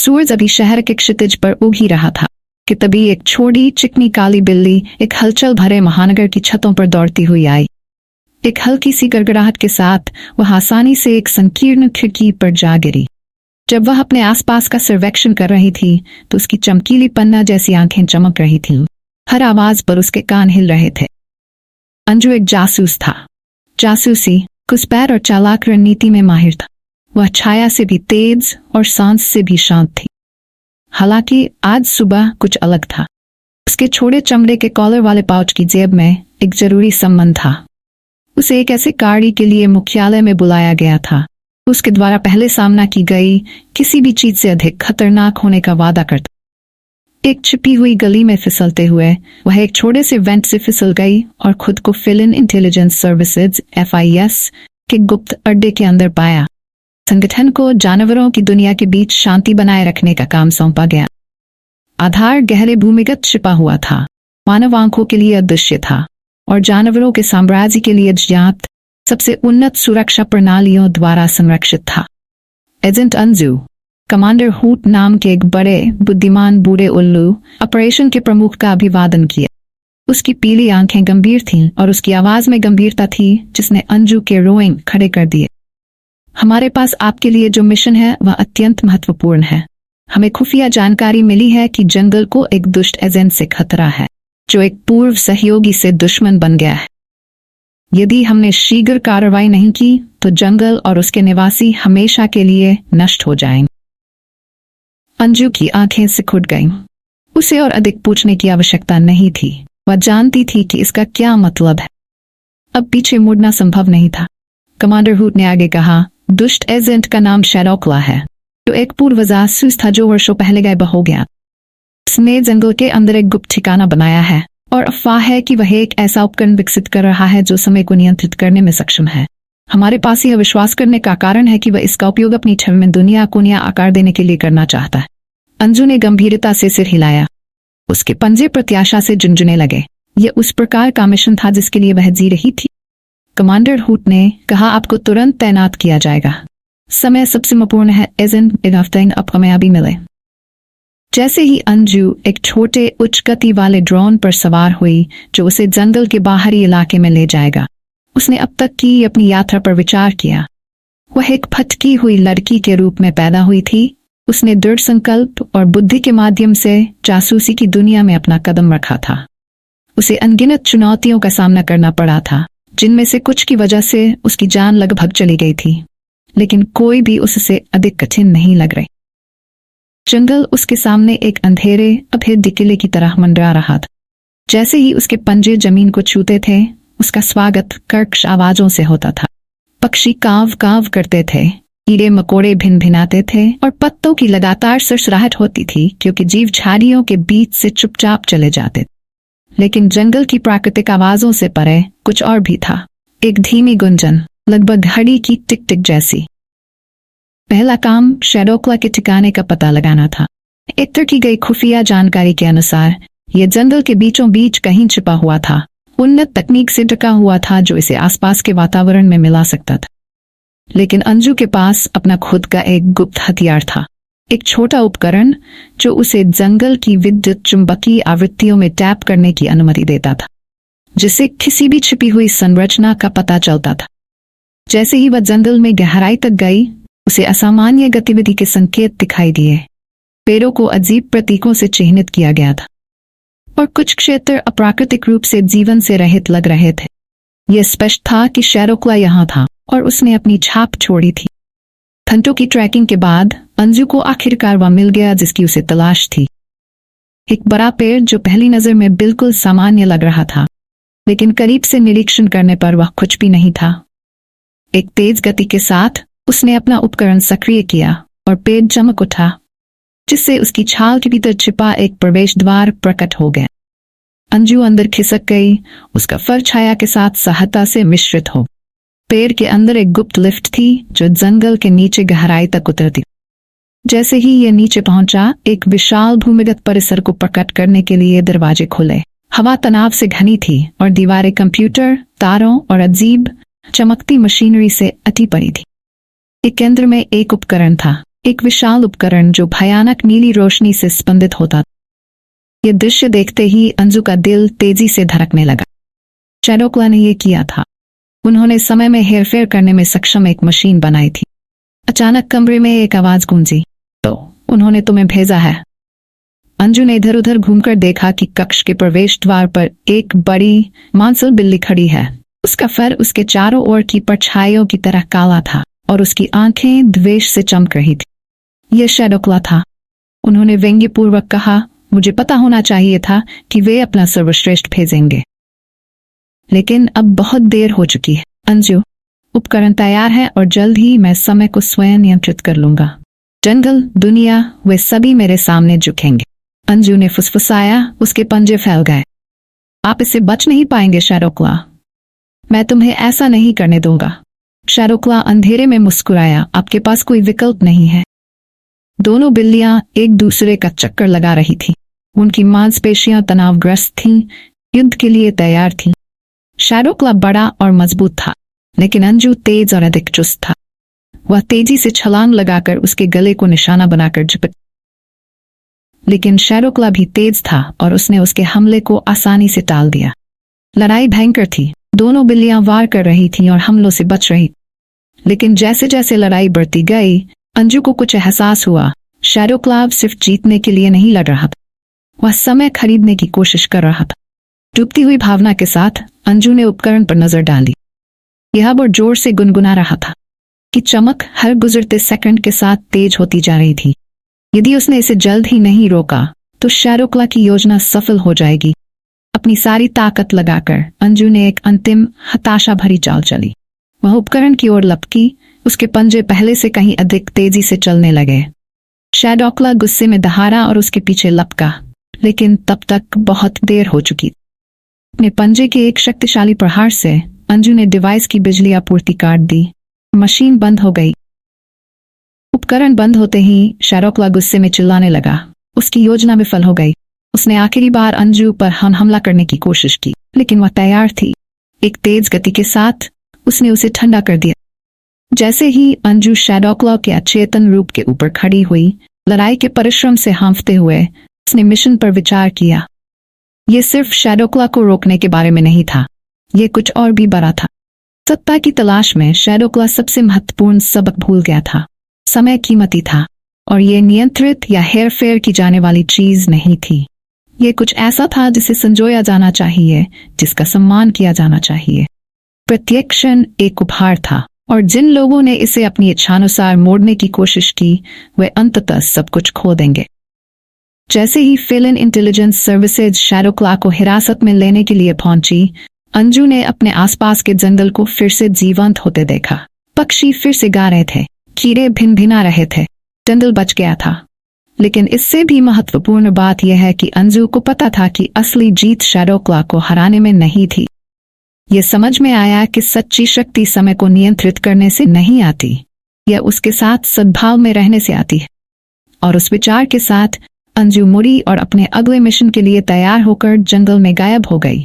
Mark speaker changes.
Speaker 1: सूरज अभी शहर के क्षितिज पर उग ही रहा था कि तभी एक छोटी चिकनी काली बिल्ली एक हलचल भरे महानगर की छतों पर दौड़ती हुई आई। एक हल्की सी गड़गड़ाहट के साथ वह आसानी से एक संकीर्ण खिड़की पर जा गिरी। जब वह अपने आसपास का सर्वेक्षण कर रही थी तो उसकी चमकीली पन्ना जैसी आंखें चमक रही थीं। हर आवाज पर उसके कान हिल रहे थे। अंजू एक जासूस था। जासूसी, घुसपैठ और चालाक रणनीति में माहिर था। वह छाया से भी तेज और सांस से भी शांत थी। हालांकि आज सुबह कुछ अलग था। उसके छोटे चमड़े के कॉलर वाले पाउच की जेब में एक जरूरी सम्मन था। उसे एक ऐसे गाड़ी के लिए मुख्यालय में बुलाया गया था। उसके द्वारा पहले सामना की गई किसी भी चीज से अधिक खतरनाक होने का वादा करता। एक छिपी हुई गली में फिसलते हुए वह एक छोटे से वेंट से फिसल गई और खुद को फिलिन इंटेलिजेंस सर्विसेज (FIS) के गुप्त अड्डे के अंदर पाया। संगठन को जानवरों की दुनिया के बीच शांति बनाए रखने का काम सौंपा गया। आधार गहरे भूमिगत छिपा हुआ था, मानव आंखों के लिए अदृश्य था और जानवरों के साम्राज्य के लिए ज्ञात सबसे उन्नत सुरक्षा प्रणालियों द्वारा संरक्षित था। एजेंट अंजू, कमांडर हुट नाम के एक बड़े बुद्धिमान बूढ़े उल्लू ऑपरेशन के प्रमुख का अभिवादन किया। उसकी पीली आंखें गंभीर थीं और उसकी आवाज में गंभीरता थी जिसने अंजू के रोएं खड़े कर दिए। हमारे पास आपके लिए जो मिशन है वह अत्यंत महत्वपूर्ण है। हमें खुफिया जानकारी मिली है कि जंगल को एक दुष्ट एजेंट से खतरा है जो एक पूर्व सहयोगी से दुश्मन बन गया है। यदि हमने शीघ्र कार्रवाई नहीं की तो जंगल और उसके निवासी हमेशा के लिए नष्ट हो जाएंगे। अंजू की आंखें सिकुड़ गईं। उसे और अधिक पूछने की आवश्यकता नहीं थी। वह जानती थी कि इसका क्या मतलब है। अब पीछे मुड़ना संभव नहीं था। कमांडर हुट ने आगे कहा, दुष्ट एजेंट का नाम शैडोक्ला है, जो एक पूर्व जासूस था जो वर्षों पहले गायब हो गया। उसने जंगल के अंदर एक गुप्त ठिकाना बनाया है और अफवाह है कि वह एक ऐसा उपकरण विकसित कर रहा है जो समय को नियंत्रित करने में सक्षम है। हमारे पास यह विश्वास करने का कारण है कि वह इसका उपयोग अपनी छवि में दुनिया को नया आकार देने के लिए करना चाहता है। अंजू ने गंभीरता से सिर हिलाया। उसके पंजे प्रत्याशा से झुंझुने लगे। यह उस प्रकार का मिशन था जिसके लिए वह जी रही थी। कमांडर हुट ने कहा, आपको तुरंत तैनात किया जाएगा। समय सबसे महत्वपूर्ण है। एजेंट एक हफ्ते अब हमें अभी मिले। जैसे ही अंजू एक छोटे उच्च गति वाले ड्रोन पर सवार हुई जो उसे जंगल के बाहरी इलाके में ले जाएगा, उसने अब तक की अपनी यात्रा पर विचार किया। वह एक भटकी हुई लड़की के रूप में पैदा हुई थी। उसने दृढ़ संकल्प और बुद्धि के माध्यम से जासूसी की दुनिया में अपना कदम रखा था। उसे अनगिनत चुनौतियों का सामना करना पड़ा था, जिनमें से कुछ की वजह से उसकी जान लगभग चली गई थी, लेकिन कोई भी उससे अधिक कठिन नहीं लग रही। जंगल उसके सामने एक अंधेरे अभेद्य किले की तरह मंडरा रहा था। जैसे ही उसके पंजे जमीन को छूते थे, उसका स्वागत कर्कश आवाजों से होता था। पक्षी काव काव करते थे, कीड़े मकोड़े भिन भिनाते थे और पत्तों की लगातार सरसराहट होती थी क्योंकि जीव झाड़ियों के बीच से चुपचाप चले जाते। लेकिन जंगल की प्राकृतिक आवाजों से परे कुछ और भी था। एक धीमी गुंजन, लगभग घड़ी की टिक टिक जैसी। पहला काम शैडोक्ला के ठिकाने का पता लगाना था। एकत्र की गई खुफिया जानकारी के अनुसार यह जंगल के बीचों बीच कहीं छिपा हुआ था, उन्नत तकनीक से ढका हुआ था जो इसे आसपास के वातावरण में मिला सकता था। लेकिन अंजू के पास अपना खुद का एक गुप्त हथियार था, एक छोटा उपकरण जो उसे जंगल की विद्युत चुंबकीय आवृत्तियों में टैप करने की अनुमति देता था, जिससे किसी भी छिपी हुई संरचना का पता चलता था। जैसे ही वह जंगल में गहराई तक गई, उसे असामान्य गतिविधि के संकेत दिखाई दिए। पेड़ों को अजीब प्रतीकों से चिह्नित किया गया था और कुछ क्षेत्र अप्राकृतिक रूप से जीवन से रहित लग रहे थे। यह स्पष्ट था कि शैडोक्ला यहाँ था और उसने अपनी छाप छोड़ी थी। घंटों की ट्रैकिंग के बाद अंजू को आखिरकार वह मिल गया जिसकी उसे तलाश थी। एक बड़ा पेड़ जो पहली नजर में बिल्कुल सामान्य लग रहा था, लेकिन करीब से निरीक्षण करने पर वह कुछ भी नहीं था। एक तेज गति के साथ उसने अपना उपकरण सक्रिय किया और पेड़ चमक उठा, जिससे उसकी छाल के भीतर छिपा एक प्रवेश द्वार प्रकट हो गया। अंजू अंदर खिसक गई, उसका फर छाया के साथ सहजता से मिश्रित हो। पेड़ के अंदर एक गुप्त लिफ्ट थी जो जंगल के नीचे गहराई तक उतरती। जैसे ही यह नीचे पहुंचा, एक विशाल भूमिगत परिसर को प्रकट करने के लिए दरवाजे खुले। हवा तनाव से घनी थी और दीवारें कंप्यूटर, तारों और अजीब चमकती मशीनरी से अटी पड़ी थी। एक केंद्र में एक उपकरण था एक विशाल उपकरण जो भयानक नीली रोशनी से स्पंदित होता। ये दृश्य देखते ही अंजू का दिल तेजी से धड़कने लगा। शैडोक्ला ने यह किया था। उन्होंने समय में हेरफेर करने में सक्षम एक मशीन बनाई थी। अचानक कमरे में एक आवाज गूंजी, तो उन्होंने तुम्हें भेजा है। अंजू ने इधर उधर घूमकर देखा कि कक्ष के प्रवेश द्वार पर एक बड़ी मांसल बिल्ली खड़ी है। उसका फर उसके चारों ओर की परछाइयों की तरह काला था और उसकी आंखें द्वेष से चमक रही थी। यह शैडोक्ला था। उन्होंने व्यंग्यपूर्वक कहा, मुझे पता होना चाहिए था कि वे अपना सर्वश्रेष्ठ भेजेंगे, लेकिन अब बहुत देर हो चुकी है। अंजू, उपकरण तैयार है और जल्द ही मैं समय को स्वयं नियंत्रित कर लूंगा। जंगल, दुनिया, वे सभी मेरे सामने झुकेंगे। अंजू ने फुसफुसाया। उसके पंजे फैल गए। आप इससे बच नहीं पाएंगे शैडोक्ला। मैं तुम्हें ऐसा नहीं करने दूंगा। शैडोक्ला अंधेरे में मुस्कुराया। आपके पास कोई विकल्प नहीं है। दोनों बिल्लियां एक दूसरे का चक्कर लगा रही थीं। उनकी मांसपेशियां तनावग्रस्त थीं, युद्ध के लिए तैयार थीं। शैडोक्ला बड़ा और मजबूत था, लेकिन अंजू तेज और अधिक चुस्त था। वह तेजी से छलांग लगाकर उसके गले को निशाना बनाकर झपट, लेकिन शैडोक्ला भी तेज था और उसने उसके हमले को आसानी से टाल दिया। लड़ाई भयंकर थी। दोनों बिल्लियां वार कर रही थीं और हमलों से बच रही, लेकिन जैसे जैसे लड़ाई बढ़ती गई, अंजू को कुछ एहसास हुआ। शैडोक्ला सिर्फ जीतने के लिए नहीं लड़ रहा था, वह समय खरीदने की कोशिश कर रहा था। डूबती हुई भावना के साथ अंजू ने उपकरण पर नजर डाली। यह बहुत जोर से गुनगुना रहा था कि चमक हर गुजरते सेकंड के साथ तेज होती जा रही थी। यदि उसने इसे जल्द ही नहीं रोका तो शैडोक्ला की योजना सफल हो जाएगी। अपनी सारी ताकत लगाकर अंजू ने एक अंतिम हताशा भरी चाल चली। वह उपकरण की ओर लपकी। उसके पंजे पहले से कहीं अधिक तेजी से चलने लगे। शैडोक्ला गुस्से में दहाड़ा और उसके पीछे लपका, लेकिन तब तक बहुत देर हो चुकी। अपने पंजे के एक शक्तिशाली प्रहार से अंजू ने डिवाइस की बिजली आपूर्ति काट दी। मशीन बंद हो गई। उपकरण बंद होते ही शैडोक्ला गुस्से में चिल्लाने लगा। उसकी योजना विफल हो गई। उसने आखिरी बार अंजू पर हमला करने की कोशिश की, लेकिन वह तैयार थी। एक तेज गति के साथ उसने उसे ठंडा कर दिया। जैसे ही अंजू शैडोक्ला के अचेतन रूप के ऊपर खड़ी हुई, लड़ाई के परिश्रम से हाँफते हुए उसने मिशन पर विचार किया। यह सिर्फ शैडोक्ला को रोकने के बारे में नहीं था, यह कुछ और भी बड़ा था। सत्ता की तलाश में शैडोक्ला सबसे महत्वपूर्ण सबक भूल गया था। समय कीमती था और यह नियंत्रित या हेरफेर की जाने वाली चीज नहीं थी। यह कुछ ऐसा था जिसे संजोया जाना चाहिए, जिसका सम्मान किया जाना चाहिए। प्रत्येक क्षण एक उपहार था और जिन लोगों ने इसे अपनी इच्छानुसार मोड़ने की कोशिश की, वे अंततः सब कुछ खो देंगे। जैसे ही फिलिन इंटेलिजेंस सर्विसेज शैडोक्ला को हिरासत में लेने के लिए पहुंची, अंजू ने अपने आसपास के जंगल को फिर से जीवंत होते देखा। पक्षी फिर से गा रहे थे, कीड़े भिनभिना रहे थे, जंगल बच गया था। लेकिन इससे भी महत्वपूर्ण बात यह है कि अंजू को पता था कि असली जीत शैडोक्ला को हराने में नहीं थी। यह समझ में आया कि सच्ची शक्ति समय को नियंत्रित करने से नहीं आती, यह उसके साथ सद्भाव में रहने से आती है। और उस विचार के साथ अंजू मुड़ी और अपने अगले मिशन के लिए तैयार होकर जंगल में गायब हो गई।